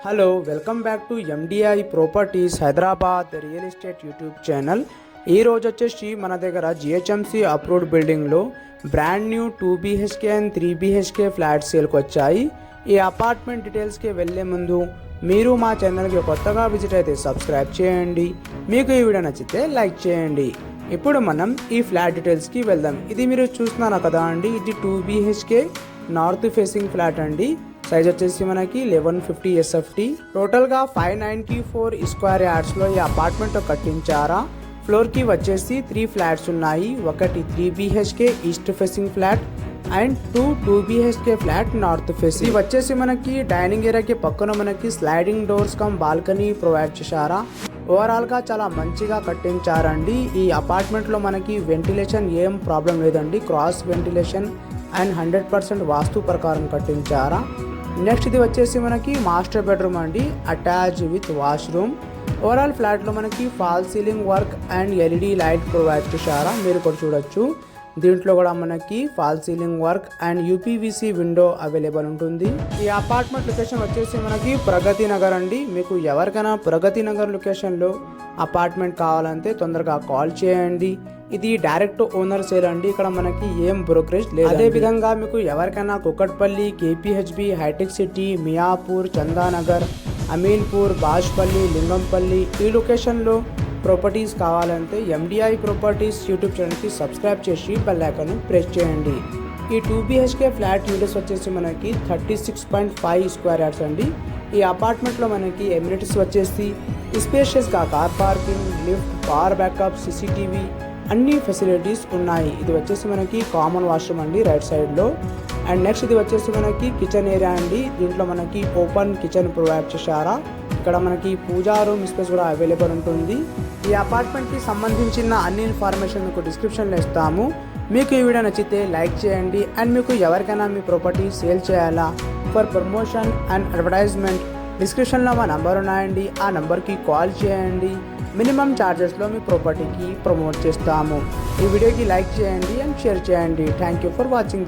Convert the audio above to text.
Hello welcome back to MDI properties Hyderabad real estate YouTube channel. ఈ రోజు వచ్చేసి మన దగ్గర జిహెచ్ఎంసి అప్రూవ్డ్ బిల్డింగ్లో brand new 2 BHK and 3 BHK flats సేల్కి వచ్చాయి. ఈ అపార్ట్మెంట్ డీటెయిల్స్కి వెళ్ళే ముందు మీరు మా ఛానల్కి కొత్తగా విజిట్ అయితే సబ్స్క్రైబ్ చేయండి. మీకు ఈ వీడియో నచ్చితే లైక్ చేయండి. ఇప్పుడు మనం ఈ ఫ్లాట్ డీటెయిల్స్కి వెళ్దాం. ఇది మీరు చూస్తున్నారు కదా అండి, ఇది 2 BHK నార్త్ ఫేసింగ్ ఫ్లాట్ అండి. సైజ్ వచ్చేసి మనకి 1150 SFT. టోటల్గా 594 స్క్వేర్ యార్డ్స్లో ఈ అపార్ట్మెంట్ కట్టించారా. ఫ్లోర్కి వచ్చేసి 3 ఫ్లాట్స్ ఉన్నాయి. ఒకటి 3 BHK east facing flat and 2 BHK flat north facing. ఇది వచ్చేసి మనకి డైనింగ్ ఏరియాకి పక్కన మనకి sliding doors come balcony provide చేశారా. ఓవరాల్గా చాలా మంచిగా కట్టించారండి. ఈ అపార్ట్మెంట్లో మనకి వెంటిలేషన్ ఏం ప్రాబ్లం లేదండి. క్రాస్ వెంటిలేషన్ అండ్ 100% వాస్తు ప్రకారం కట్టించారా. నెక్స్ట్ ఇది వచ్చేసి మనకి మాస్టర్ బెడ్రూమ్ అండి, అటాచ్ విత్ వాష్రూమ్. ఓవరాల్ ఫ్లాట్లో మనకి fall ceiling work and LED light provide చేశారా. మీరు కూడా చూడొచ్చు. దీంట్లో కూడా మనకి fall ceiling work and UPVC window available ఉంటుంది. ఈ అపార్ట్మెంట్ లొకేషన్ వచ్చేసి మనకి ప్రగతి నగర్ అండి. మీకు ఎవరికైనా ప్రగతి నగర్ లొకేషన్లో అపార్ట్మెంట్ కావాలంటే తొందరగా కాల్ చేయండి. ఇది డైరెక్ట్ ఓనర్ సేల్ అండి. ఇక్కడ మనకి ఏం బ్రోకరేజ్ లేదు. అదే విధంగా మీకు ఎవరికైనా కుకట్పల్లి, KPHB, హైటెక్ సిటీ, మియాపూర్, చందానగర్, అమీన్పూర్, బాజ్పల్లి, లింగంపల్లి ఈ లొకేషన్లో ప్రాపర్టీస్ కావాలంటే ఎండిఐ ప్రాపర్టీస్ యూట్యూబ్ ఛానల్కి సబ్స్క్రైబ్ చేసి బెల్ ఐకాన్ ప్రెస్ చేయండి. ఈ 2 BHK ఫ్లాట్ యూనిట్స్ వచ్చేసి మనకి 36.5 స్క్వేర్ యార్డ్స్ అండి. ఈ అపార్ట్మెంట్లో మనకి ఎమ్యూనిటీస్ వచ్చేసి స్పేషియస్గా car parking, lift, power backup, CCTV అన్ని ఫెసిలిటీస్ ఉన్నాయి. ఇది వచ్చేసి మనకి కామన్ వాష్రూమ్ అండి రైట్ సైడ్లో. అండ్ నెక్స్ట్ ఇది వచ్చేసి మనకి కిచెన్ ఏరియా అండి. దీంట్లో మనకి ఓపెన్ కిచెన్ ప్రొవైడ్ చేశారా. ఇక్కడ మనకి పూజా రూమ్ స్పేస్ కూడా అవైలబుల్ ఉంటుంది. ఈ అపార్ట్మెంట్కి సంబంధించిన అన్ని ఇన్ఫర్మేషన్ మీకు డిస్క్రిప్షన్లో ఇస్తాము. మీకు ఈ వీడియో నచ్చితే లైక్ చేయండి. అండ్ మీకు ఎవరికైనా మీ ప్రాపర్టీ సేల్ చేయాలా, ఫర్ ప్రమోషన్ అండ్ అడ్వర్టైజ్మెంట్ డిస్క్రిప్షన్లో మా నంబర్ ఉన్నాయండి. ఆ నెంబర్కి కాల్ చేయండి. మినిమం ఛార్జెస్లో మీ ప్రాపర్టీకి ప్రమోట్ చేస్తాము. ఈ వీడియోకి లైక్ చేయండి అండ్ షేర్ చేయండి. Thank you for watching.